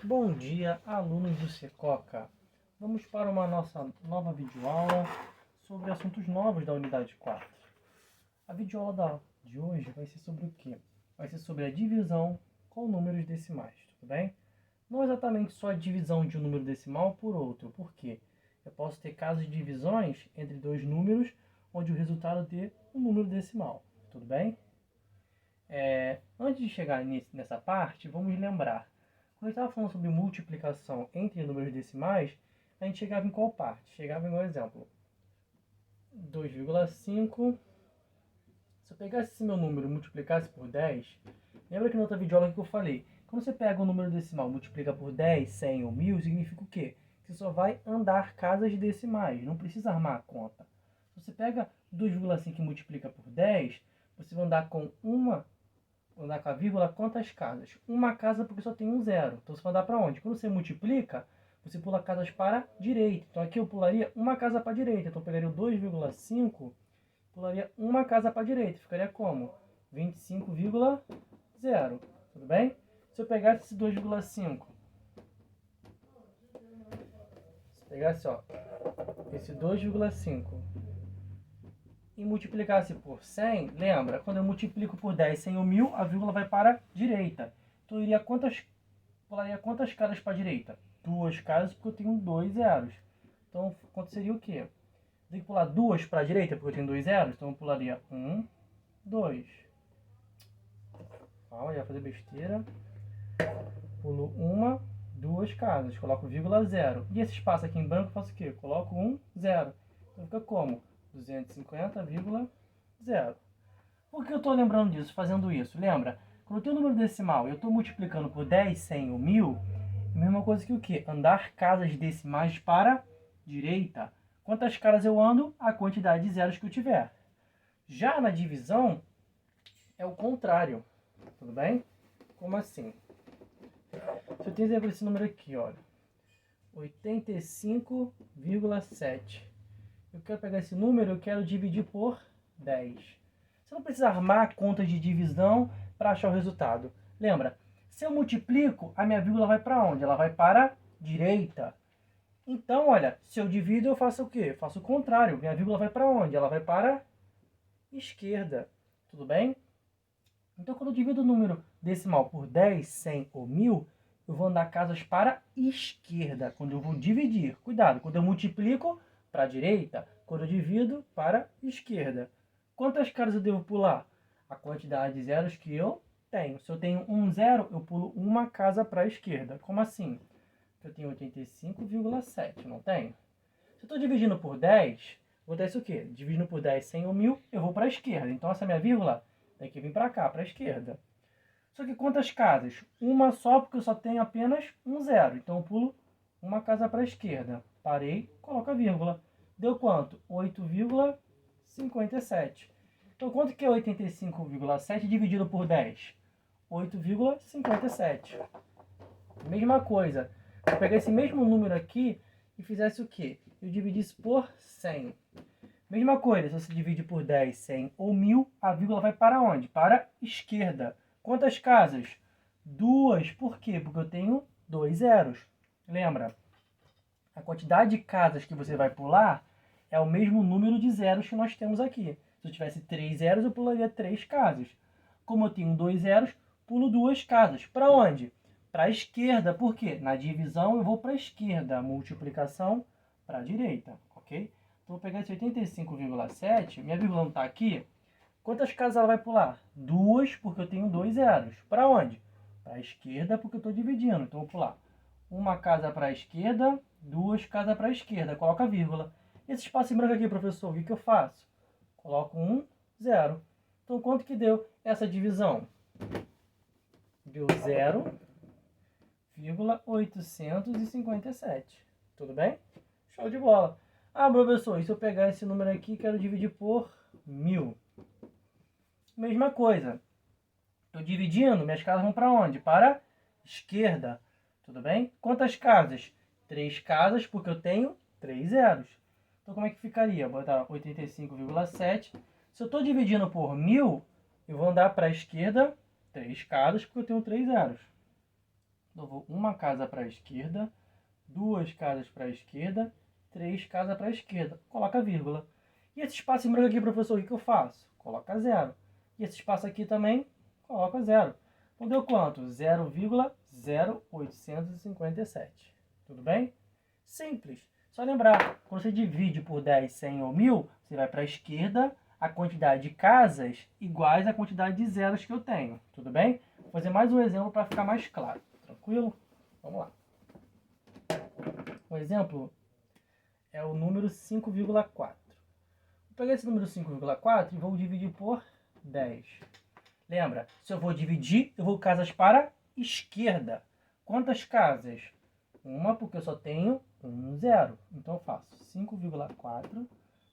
Bom dia, alunos do Secoca. Vamos para uma nossa nova videoaula sobre assuntos novos da unidade 4. A videoaula de hoje vai ser sobre o quê? Vai ser sobre a divisão com números decimais, tudo bem? Não exatamente só a divisão de um número decimal por outro, por quê? Eu posso ter casos de divisões entre dois números onde o resultado dê um número decimal, tudo bem? Antes de chegar nessa parte, vamos lembrar. Quando a gente estava falando sobre multiplicação entre números decimais, a gente chegava em qual parte? Chegava em um exemplo. 2,5. Se eu pegasse esse meu número e multiplicasse por 10, lembra que na outra videoaula que eu falei? Quando você pega um número decimal e multiplica por 10, 100 ou 1000, significa o quê? Que você só vai andar casas decimais, não precisa armar a conta. Se você pega 2,5 e multiplica por 10, você vai andar com a vírgula, quantas casas? Uma casa porque só tem um zero. Então você vai andar para onde? Quando você multiplica, você pula casas para a direita. Então aqui eu pularia uma casa para a direita. Então eu pegaria o 2,5, pularia uma casa para a direita. Ficaria como? 25,0. Tudo bem? Se eu pegasse esse 2,5, se eu pegasse esse 2,5 e multiplicasse por 100, lembra? Quando eu multiplico por 10, 100 ou 1000, a vírgula vai para a direita. Então eu pularia quantas casas para a direita? Duas casas, porque eu tenho dois zeros. Então aconteceria o quê? Eu tenho que pular duas para a direita, porque eu tenho dois zeros. Então eu pularia 1, 2. Calma, já ia fazer besteira. Pulo uma, duas casas. Coloco vírgula 0. E esse espaço aqui em branco eu faço o quê? Coloco 1, 0. Então fica como? 250,0. Por que eu estou lembrando disso, fazendo isso? Lembra? Quando eu tenho um número decimal e eu estou multiplicando por 10, 100 ou 1000, é a mesma coisa que o quê? Andar casas decimais para a direita. Quantas casas eu ando? A quantidade de zeros que eu tiver. Já na divisão, é o contrário. Tudo bem? Como assim? Se eu tenho exemplo esse número aqui, olha. 85,7. Eu quero pegar esse número, eu quero dividir por 10. Você não precisa armar a conta de divisão para achar o resultado. Lembra? Se eu multiplico, a minha vírgula vai para onde? Ela vai para a direita. Então, olha, se eu divido, eu faço o quê? Eu faço o contrário. Minha vírgula vai para onde? Ela vai para a esquerda. Tudo bem? Então, quando eu divido o número decimal por 10, 100 ou 1000, eu vou andar casas para a esquerda. Quando eu vou dividir. Cuidado, quando eu multiplico, para a direita, quando eu divido, para a esquerda. Quantas casas eu devo pular? A quantidade de zeros que eu tenho. Se eu tenho um zero, eu pulo uma casa para a esquerda. Como assim? Eu tenho 85,7, não tenho? Se eu estou dividindo por 10, acontece o quê? Dividindo por 10, 100 ou 1000, eu vou para a esquerda. Então essa minha vírgula tem que vir para cá, para a esquerda. Só que quantas casas? Uma só, porque eu só tenho apenas um zero. Então eu pulo uma casa para a esquerda. Parei, coloco a vírgula. Deu quanto? 8,57. Então quanto que é 85,7 dividido por 10? 8,57. Mesma coisa. Eu pegar esse mesmo número aqui e fizesse o quê? Eu dividisse por 100. Mesma coisa, se você divide por 10, 100 ou 1000, a vírgula vai para onde? Para a esquerda. Quantas casas? Duas. Por quê? Porque eu tenho dois zeros. Lembra? A quantidade de casas que você vai pular é o mesmo número de zeros que nós temos aqui. Se eu tivesse 3 zeros, eu pularia 3 casas. Como eu tenho 2 zeros, pulo 2 casas. Para onde? Para a esquerda. Por quê? Na divisão eu vou para a esquerda. A multiplicação para a direita. Ok? Então, vou pegar esse 85,7. Minha vírgula não está aqui. Quantas casas ela vai pular? 2, porque eu tenho 2 zeros. Para onde? Para a esquerda, porque eu estou dividindo. Então, vou pular uma casa para a esquerda, 2 casas para a esquerda. Coloca a vírgula. Esse espaço em branco aqui, professor, o que eu faço? Coloco 1, 0. Então, quanto que deu essa divisão? Deu 0,857. Tudo bem? Show de bola. Ah, professor, e se eu pegar esse número aqui e quero dividir por 1000? Mesma coisa. Estou dividindo, minhas casas vão para onde? Para a esquerda. Tudo bem? Quantas casas? 3 casas, porque eu tenho 3 zeros. Então, como é que ficaria? Vou botar 85,7. Se eu estou dividindo por 1000, eu vou andar para a esquerda 3 casas, porque eu tenho 3 zeros. Eu vou uma casa para a esquerda, 2 casas para a esquerda, 3 casas para a esquerda. Coloca vírgula. E esse espaço em branco aqui, professor, o que eu faço? Coloca 0. E esse espaço aqui também, coloca 0. Então deu quanto? 0,0857. Tudo bem? Simples. Só lembrar, quando você divide por 10, 100 ou 1000, você vai para a esquerda, a quantidade de casas iguais à quantidade de zeros que eu tenho. Tudo bem? Vou fazer mais um exemplo para ficar mais claro. Tranquilo? Vamos lá. O exemplo é o número 5,4. Vou pegar esse número 5,4 e vou dividir por 10. Lembra, se eu vou dividir, eu vou casas para a esquerda. Quantas casas? Uma, porque eu só tenho um zero. Então eu faço 5,4.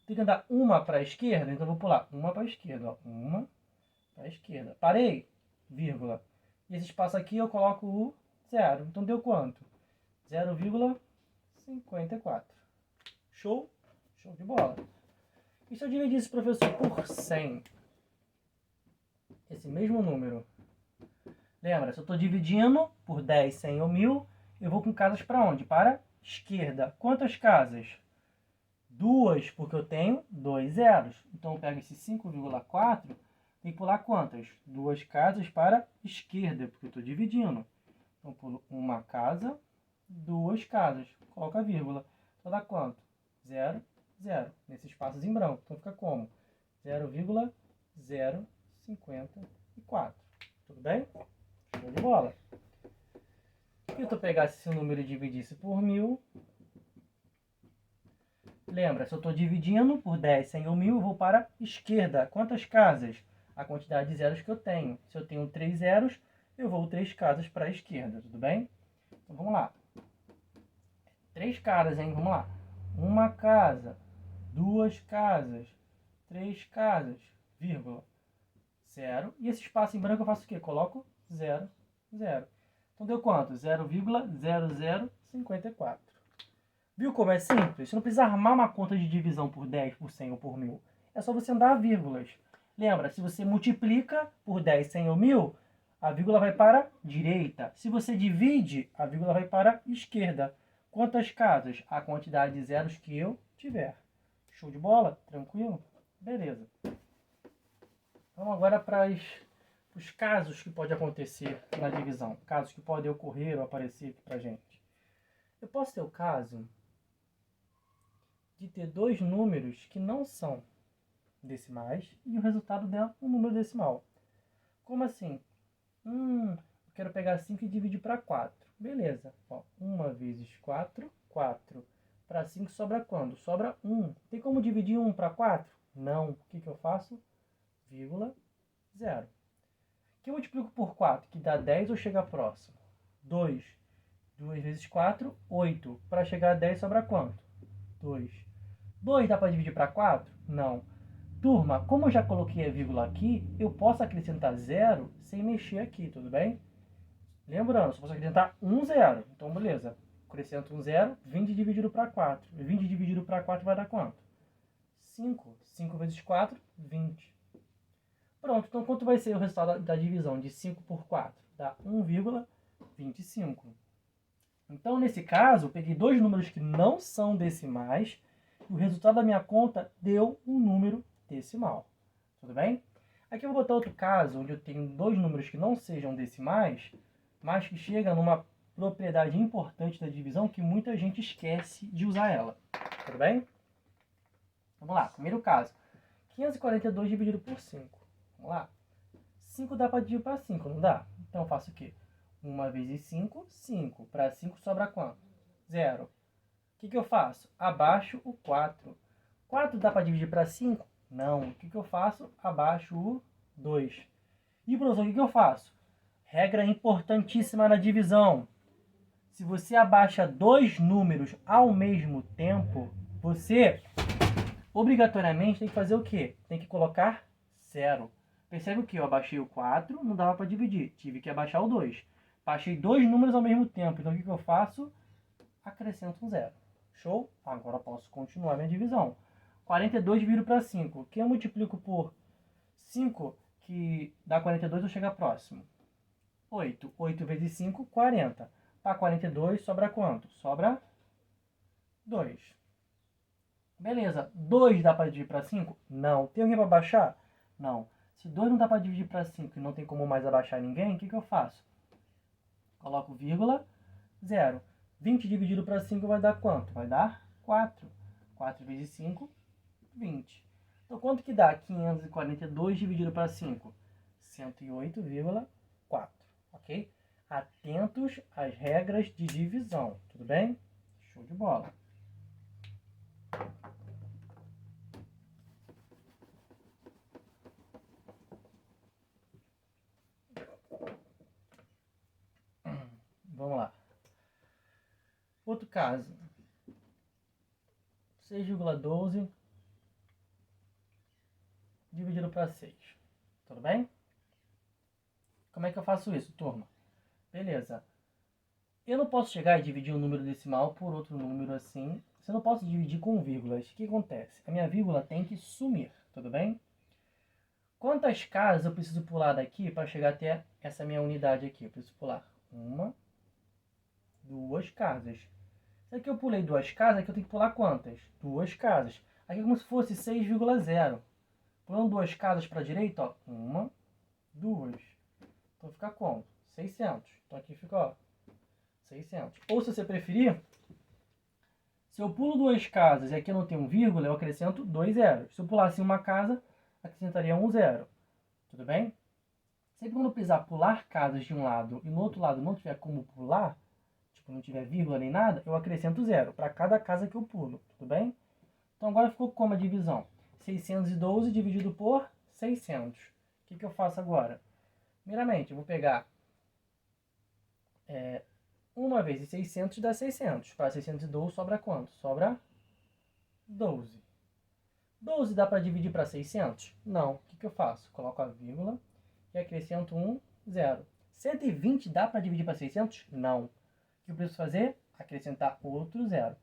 Tem que andar uma para a esquerda, então eu vou pular uma para a esquerda. Ó. Uma para a esquerda. Parei, vírgula. E esse espaço aqui eu coloco o zero. Então deu quanto? 0,54. Show? Show de bola. E se eu dividisse, professor, por 100? Esse mesmo número. Lembra, se eu estou dividindo por 10, 100 ou 1000, eu vou com casas para onde? Para a esquerda. Quantas casas? 2, porque eu tenho 2 zeros. Então eu pego esse 5,4, tem que pular quantas? 2 casas para a esquerda, porque eu estou dividindo. Então eu pulo uma casa, 2 casas. Coloca a vírgula. Então dá quanto? 0, 0. Nesses espaços em branco. Então fica como? 0,054. Tudo bem? Show de bola. E se eu pegasse esse número e dividisse por 1000... Lembra, se eu estou dividindo por 10, 100 ou 1000, eu vou para a esquerda. Quantas casas? A quantidade de zeros que eu tenho. Se eu tenho 3 zeros, eu vou 3 casas para a esquerda, tudo bem? Então vamos lá. 3 casas, hein? Vamos lá. Uma casa, 2 casas, 3 casas, vírgula, 0. E esse espaço em branco eu faço o quê? Coloco 0, 0. Então deu quanto? 0,0054. Viu como é simples? Você não precisa armar uma conta de divisão por 10, por 100 ou por 1000. É só você andar vírgulas. Lembra, se você multiplica por 10, 100 ou 1000, a vírgula vai para a direita. Se você divide, a vírgula vai para a esquerda. Quantas casas? A quantidade de zeros que eu tiver. Show de bola? Tranquilo? Beleza. Vamos agora para os casos que podem acontecer na divisão. Casos que podem ocorrer ou aparecer aqui para gente. Eu posso ter o caso de ter dois números que não são decimais e o resultado é um número decimal. Como assim? Eu quero pegar 5 e dividir para 4. Beleza. Ó, 1 vezes 4, 4. Para 5 sobra quando? Sobra 1. Tem como dividir 1 para 4? Não. O que eu faço? Vírgula, 0. O que eu multiplico por 4? Que dá 10 ou chega próximo? 2. 2 vezes 4, 8. Para chegar a 10 sobra quanto? 2. 2 dá para dividir para 4? Não. Turma, como eu já coloquei a vírgula aqui, eu posso acrescentar 0 sem mexer aqui, tudo bem? Lembrando, só posso acrescentar um 0. Então, beleza. Acrescento um 0, 20 dividido para 4. 20 dividido para 4 vai dar quanto? 5. 5 vezes 4, 20. Pronto, então quanto vai ser o resultado da divisão de 5 por 4? Dá 1,25. Então, nesse caso, eu peguei dois números que não são decimais e o resultado da minha conta deu um número decimal. Tudo bem? Aqui eu vou botar outro caso, onde eu tenho dois números que não sejam decimais, mas que chegam numa propriedade importante da divisão que muita gente esquece de usar ela. Tudo bem? Vamos lá, primeiro caso. 542 dividido por 5. Vamos lá. 5 dá para dividir para 5, não dá? Então eu faço o quê? 1 vezes 5, 5. Para 5 sobra quanto? 0. O que eu faço? Abaixo o 4. 4 dá para dividir para 5? Não. O que eu faço? Abaixo o 2. E, professor, o que eu faço? Regra importantíssima na divisão. Se você abaixa dois números ao mesmo tempo, você obrigatoriamente tem que fazer o quê? Tem que colocar 0. Percebe o que? Eu abaixei o 4, não dava para dividir. Tive que abaixar o 2. Baixei dois números ao mesmo tempo. Então, o que eu faço? Acrescento um 0. Show? Agora eu posso continuar minha divisão. 42 dividido para 5. O que eu multiplico por 5, que dá 42, eu chego próximo? 8. 8 vezes 5, 40. Para 42, sobra quanto? Sobra 2. Beleza. 2 dá para dividir para 5? Não. Tem alguém para baixar? Não. Se 2 não dá para dividir para 5 e não tem como mais abaixar ninguém, o que eu faço? Coloco vírgula, 0. 20 dividido para 5 vai dar quanto? Vai dar 4. 4 vezes 5, 20. Então, quanto que dá 542 dividido para 5? 108,4. Ok? Atentos às regras de divisão. Tudo bem? Show de bola. Vamos lá. Outro caso. 6,12 dividido para 6. Tudo bem? Como é que eu faço isso, turma? Beleza. Eu não posso chegar e dividir um número decimal por outro número assim. Eu não posso dividir com vírgulas. O que acontece? A minha vírgula tem que sumir. Tudo bem? Quantas casas eu preciso pular daqui para chegar até essa minha unidade aqui? Eu preciso pular 1, 2 casas. Se aqui eu pulei 2 casas, aqui eu tenho que pular quantas? 2 casas. Aqui é como se fosse 6,0. Pulando 2 casas para a direita, ó. 1, 2. Então fica como? 600. Então aqui fica, ó, 600. Ou se você preferir, se eu pulo 2 casas e aqui eu não tenho um vírgula, eu acrescento 2 zeros. Se eu pulasse uma casa, acrescentaria um zero. Tudo bem? Sempre quando eu precisar pular casas de um lado e no outro lado não tiver como pular, tipo, não tiver vírgula nem nada, eu acrescento zero para cada casa que eu pulo. Tudo bem? Então agora ficou como a divisão? 612 dividido por 600. O que eu faço agora? Primeiramente, eu vou pegar 1 vezes 600 dá 600. Para 612 sobra quanto? Sobra 12. 12 dá para dividir para 600? Não. O que eu faço? Coloco a vírgula e acrescento um zero. 120 dá para dividir para 600? Não. O que eu preciso fazer? Acrescentar outro zero.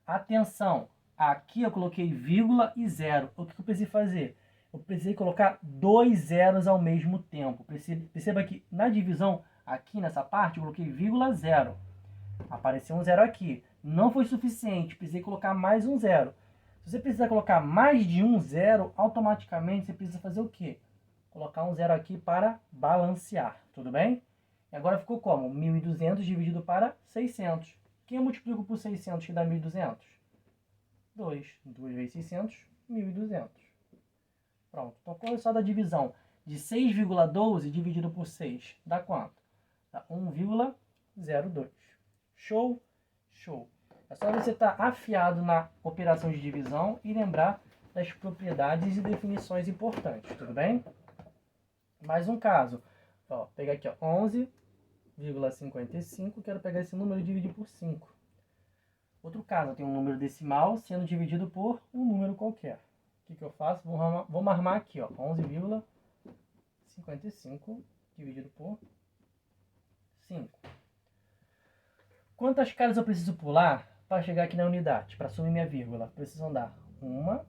Atenção! Aqui eu coloquei vírgula e zero. O que eu precisei fazer? Eu precisei colocar 2 zeros ao mesmo tempo. Perceba que na divisão, aqui nessa parte, eu coloquei vírgula zero. Apareceu um zero aqui. Não foi suficiente. Precisei colocar mais um zero. Se você precisar colocar mais de um zero, automaticamente você precisa fazer o quê? Colocar um zero aqui para balancear. Tudo bem? E agora ficou como? 1.200 dividido para 600. Quem eu multiplico por 600 que dá 1.200? 2. 2 vezes 600, 1.200. Pronto. Então, qual é o resultado da divisão de 6,12 dividido por 6? Dá quanto? Dá 1,02. Show? Show. É só você estar afiado na operação de divisão e lembrar das propriedades e definições importantes. Tudo bem? Mais um caso. Ó, pegar aqui, ó, 11,55. Quero pegar esse número e dividir por 5. Outro caso, eu tenho um número decimal sendo dividido por um número qualquer. O que eu faço? Vamos armar aqui, ó, 11,55 dividido por 5. Quantas casas eu preciso pular para chegar aqui na unidade, para sumir minha vírgula? Preciso andar 1,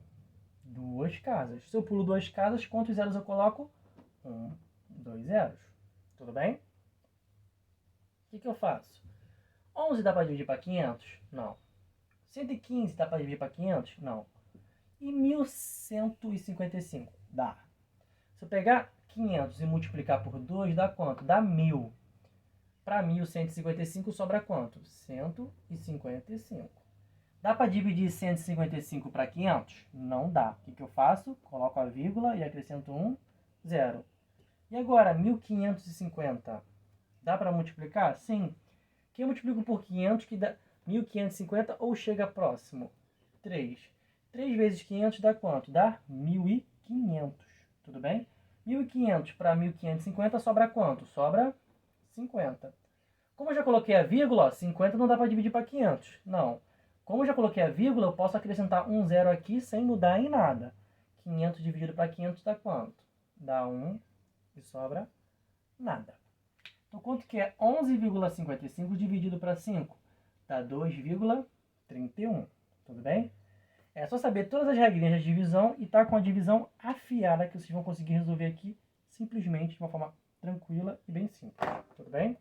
2 casas. Se eu pulo 2 casas, quantos zeros eu coloco? 1, 2 zeros. Tudo bem? O que eu faço? 11 dá para dividir para 500? Não. 115 dá para dividir para 500? Não. E 1.155? Dá. Se eu pegar 500 e multiplicar por 2, dá quanto? Dá 1.000. Para 1.155 sobra quanto? 155. Dá para dividir 155 para 500? Não dá. O que eu faço? Coloco a vírgula e acrescento um zero. E agora, 1.550. Dá para multiplicar? Sim. Que eu multiplico por 500 que dá 1.550 ou chega próximo? 3. 3 vezes 500 dá quanto? Dá 1.500. Tudo bem? 1.500 para 1.550 sobra quanto? Sobra 50. Como eu já coloquei a vírgula, ó, 50 não dá para dividir para 500. Não. Como eu já coloquei a vírgula, eu posso acrescentar um zero aqui sem mudar em nada. 500 dividido para 500 dá quanto? Dá 1 e sobra nada. Então, quanto que é 11,55 dividido para 5? Dá 2,31. Tudo bem? É só saber todas as regrinhas de divisão e estar com a divisão afiada que vocês vão conseguir resolver aqui simplesmente de uma forma tranquila e bem simples. Tudo bem?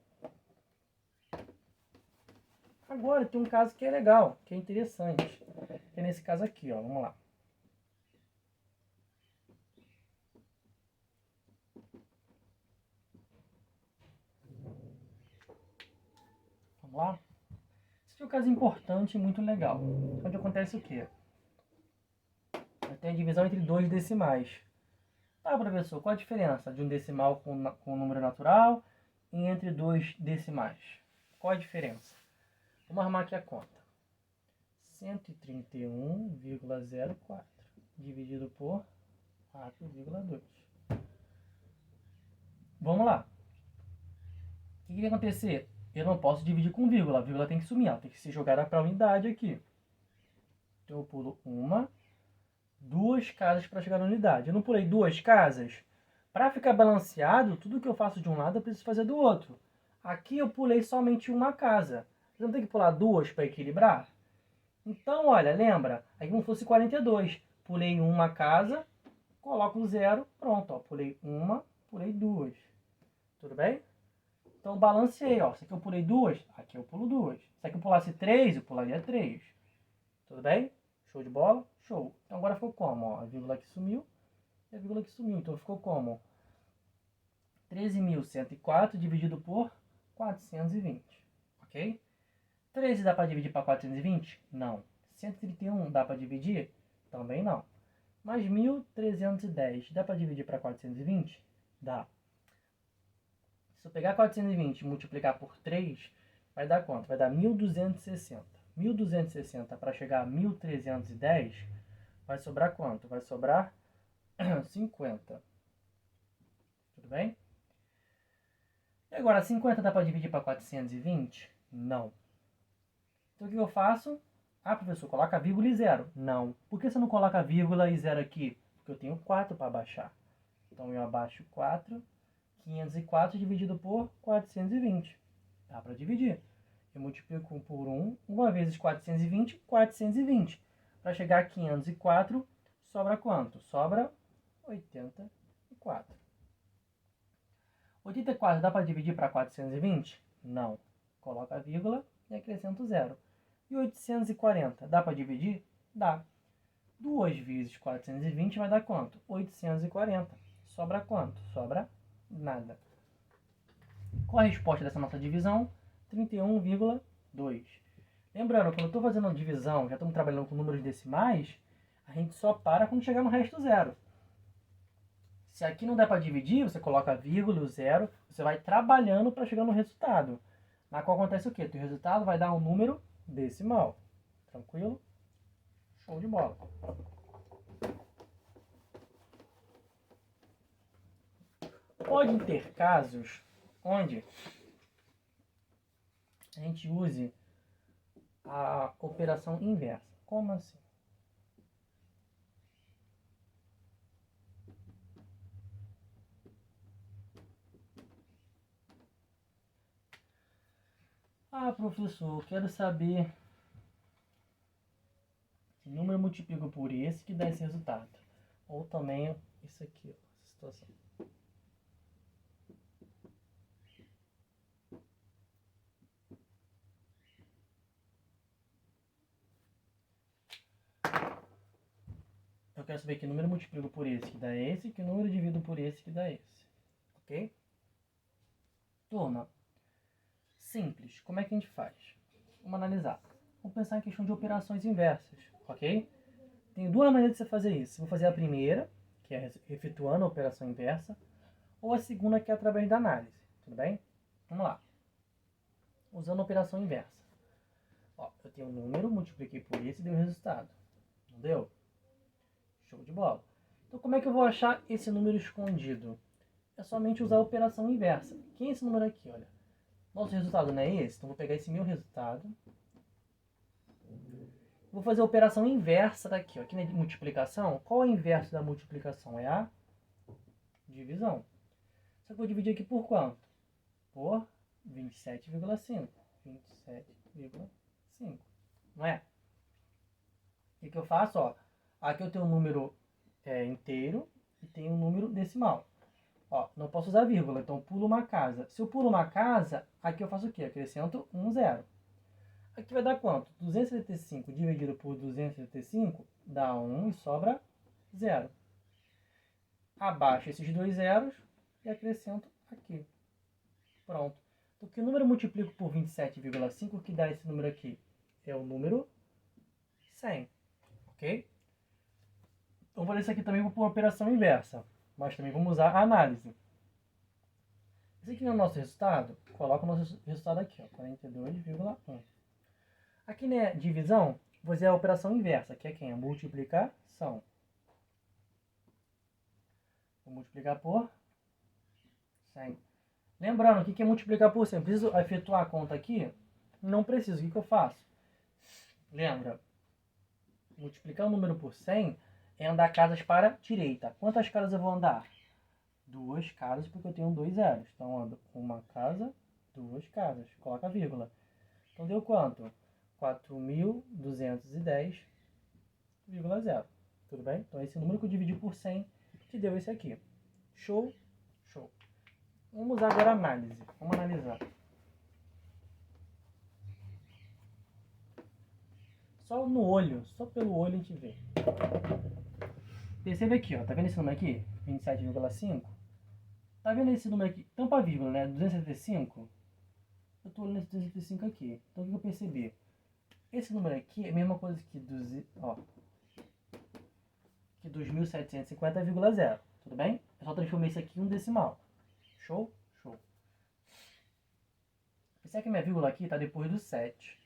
Agora tem um caso que é legal, que é interessante. Que é nesse caso aqui, ó. Vamos lá. Vamos lá? Esse é um caso importante e muito legal. Onde acontece o quê? Tem a divisão entre dois decimais. Tá, professor, qual a diferença de um decimal com um número natural e entre dois decimais? Qual a diferença? Vamos armar aqui a conta. 131,04 dividido por 4,2. Vamos lá. O que vai acontecer? Eu não posso dividir com vírgula. A vírgula tem que sumir. Ela tem que ser jogada para a unidade aqui. Então eu pulo duas casas para chegar na unidade. Eu não pulei duas casas. Para ficar balanceado, tudo que eu faço de um lado eu preciso fazer do outro. Aqui eu pulei somente uma casa. Eu não tenho que pular duas para equilibrar? Então, olha, lembra? Aí como fosse 42. Pulei uma casa, coloco o zero, pronto. Ó, pulei uma, pulei duas. Tudo bem? Então balanceei. Ó. Se aqui eu pulei duas, aqui eu pulo duas. Se aqui eu pulasse três, eu pularia três. Tudo bem? Show de bola? Show. Então agora ficou como? Ó, a vírgula aqui sumiu e a vírgula aqui sumiu. Então ficou como? 13.104 dividido por 420. Ok? 13 dá para dividir para 420? Não. 131 dá para dividir? Também não. Mas 1.310 dá para dividir para 420? Dá. Se eu pegar 420 e multiplicar por 3, vai dar quanto? Vai dar 1.260. 1.260 para chegar a 1.310, vai sobrar quanto? Vai sobrar 50. Tudo bem? E agora, 50 dá para dividir para 420? Não. Então o que eu faço? Ah, professor, coloca vírgula e zero. Não. Por que você não coloca vírgula e zero aqui? Porque eu tenho 4 para baixar. Então eu abaixo 4. 504 dividido por 420. Dá para dividir. Eu multiplico por 1. 1 vezes 420, 420. Para chegar a 504, sobra quanto? Sobra 84. 84 dá para dividir para 420? Não. Coloca a vírgula e acrescenta o zero. E 840 dá para dividir? Dá. 2 vezes 420 vai dar quanto? 840. Sobra quanto? Sobra nada. Qual a resposta dessa nossa divisão? 31,2. Lembrando, quando eu estou fazendo a divisão, já estamos trabalhando com números decimais, a gente só para quando chegar no resto zero. Se aqui não der para dividir, você coloca a vírgula e o zero, você vai trabalhando para chegar no resultado. Na qual acontece o quê? O resultado vai dar um número decimal. Tranquilo? Show de bola. Pode ter casos onde a gente use a operação inversa. Como assim? Ah, professor, quero saber que número eu multiplico por esse que dá esse resultado. Ou também isso aqui, ó, essa situação. Eu quero saber que número eu multiplico por esse que dá esse, que número eu divido por esse que dá esse. Ok? Turma, simples. Como é que a gente faz? Vamos analisar. Vamos pensar em questão de operações inversas, ok? Tem duas maneiras de você fazer isso. Vou fazer a primeira, que é efetuando a operação inversa, ou a segunda, que é através da análise. Tudo bem? Vamos lá. Usando a operação inversa. Ó, eu tenho um número, multipliquei por esse e deu o resultado. Não deu? Show de bola. Então, como é que eu vou achar esse número escondido? É somente usar a operação inversa. Quem é esse número aqui? Olha. Nosso resultado não é esse? Então, vou pegar esse meu resultado. Vou fazer a operação inversa daqui. Ó. Aqui na multiplicação, qual é o inverso da multiplicação? É a divisão. Só que eu vou dividir aqui por quanto? Por 27,5. 27,5. Não é? O que eu faço? Ó, aqui eu tenho um número inteiro e tenho um número decimal. Ó, não posso usar vírgula, então pulo uma casa. Se eu pulo uma casa, aqui eu faço o quê? Acrescento um zero. Aqui vai dar quanto? 275 dividido por 275 dá 1 e sobra 0. Abaixo esses dois zeros e acrescento aqui. Pronto. Então, que número eu multiplico por 27,5 que dá esse número aqui? É o número 100. Ok? Então, vou ler isso aqui também por operação inversa. Mas também vamos usar a análise. Esse aqui não é o nosso resultado. Coloca o nosso resultado aqui, ó, 42,1. Aqui na divisão, vou fazer a operação inversa, que é quem? A multiplicação. Vou multiplicar por 100. Lembrando, o que é multiplicar por 100? Preciso efetuar a conta aqui? Não preciso. O que eu faço? Lembra, multiplicar um número por 100 é andar casas para a direita. Quantas casas eu vou andar? 2 casas, porque eu tenho 2 zeros. Então, eu ando uma casa, 2 casas. Coloca a vírgula. Então, deu quanto? 4.210,0. Tudo bem? Então, esse número que eu dividi por 100 que deu esse aqui. Show? Show. Vamos usar agora a análise. Vamos analisar. Só no olho, só pelo olho a gente vê. Percebe aqui, ó. Tá vendo esse número aqui? 27,5. Tá vendo esse número aqui? Tampa a vírgula, né? 275. Eu tô olhando esse 275 aqui. Então o que eu percebi? Esse número aqui é a mesma coisa que 2.750,0. Tudo bem? Eu só transformei isso aqui em um decimal. Show? Show. Percebe que a minha vírgula aqui está depois do 7.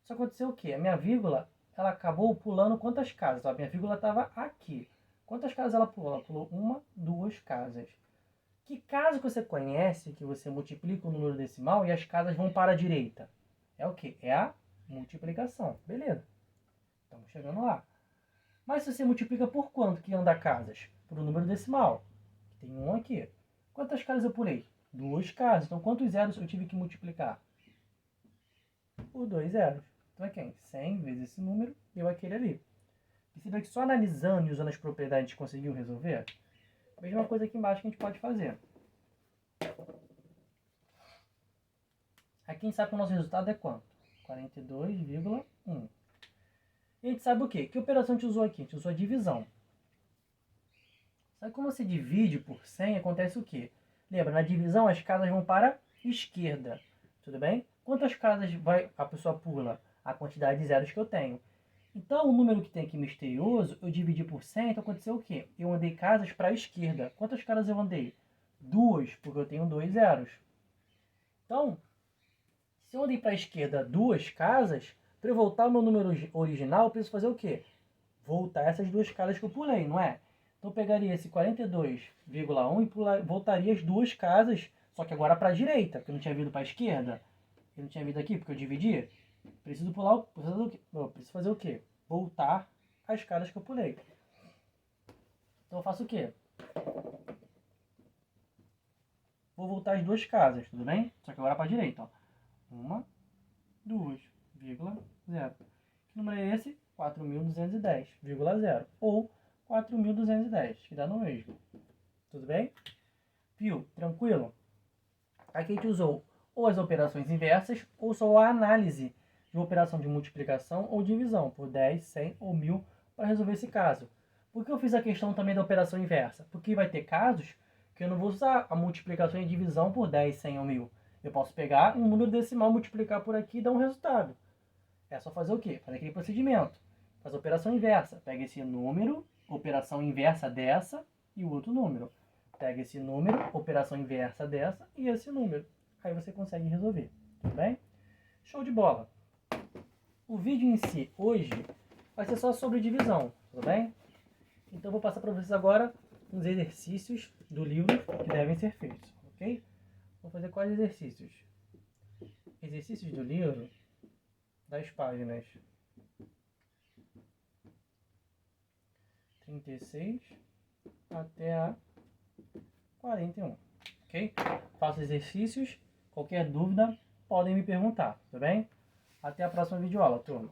Só aconteceu o quê? A minha vírgula, ela acabou pulando quantas casas? Ó, a minha vírgula estava aqui. Quantas casas ela pulou? Ela pulou 1, 2 casas. Que caso que você conhece, que você multiplica o número decimal e as casas vão para a direita? É o quê? É a multiplicação. Beleza. Estamos chegando lá. Mas se você multiplica por quanto que anda casas? Por um número decimal. Tem um aqui. Quantas casas eu pulei? 2 casas. Então, quantos zeros eu tive que multiplicar? Por 2 zeros. Então, é quem? 100 vezes esse número, deu aquele ali. Perceba que só analisando e usando as propriedades a gente conseguiu resolver? Mesma coisa aqui embaixo que a gente pode fazer. Aqui a gente sabe que o nosso resultado é quanto? 42,1. E a gente sabe o quê? Que operação a gente usou aqui? A gente usou a divisão. Sabe como você divide por 100, acontece o quê? Lembra, na divisão as casas vão para a esquerda. Tudo bem? Quantas casas a pessoa pula? A quantidade de zeros que eu tenho. Então, o número que tem aqui misterioso, eu dividi por 100, então aconteceu o quê? Eu andei casas para a esquerda. Quantas casas eu andei? 2, porque eu tenho 2 zeros. Então, se eu andei para a esquerda 2 casas, para eu voltar ao meu número original, eu preciso fazer o quê? Voltar essas 2 casas que eu pulei, não é? Então, eu pegaria esse 42,1 e voltaria as 2 casas, só que agora para a direita, porque eu não tinha vindo para a esquerda. Eu não tinha vindo aqui, porque eu dividi. Preciso fazer o quê? Voltar as casas que eu pulei. Então eu faço o quê? Vou voltar as 2 casas, tudo bem? Só que agora para a direita, ó. 1, 2,0. Que número é esse? 4.210,0. Ou 4.210, que dá no mesmo. Tudo bem? Viu? Tranquilo? Aqui a gente usou ou as operações inversas ou só a análise de uma operação de multiplicação ou divisão por 10, 100 ou 1.000 para resolver esse caso. Por que eu fiz a questão também da operação inversa? Porque vai ter casos que eu não vou usar a multiplicação e divisão por 10, 100 ou 1.000. Eu posso pegar um número decimal, multiplicar por aqui e dar um resultado. É só fazer o quê? Fazer aquele procedimento. Faz a operação inversa. Pega esse número, operação inversa dessa e o outro número. Pega esse número, operação inversa dessa e esse número. Aí você consegue resolver. Tudo bem? Show de bola! O vídeo em si, hoje, vai ser só sobre divisão. Tudo bem? Então, eu vou passar para vocês agora uns exercícios do livro que devem ser feitos. Ok? Vou fazer quais exercícios? Exercícios do livro das páginas 36 até a 41. Ok? Faço exercícios. Qualquer dúvida, podem me perguntar. Tudo bem? Até a próxima videoaula, turma.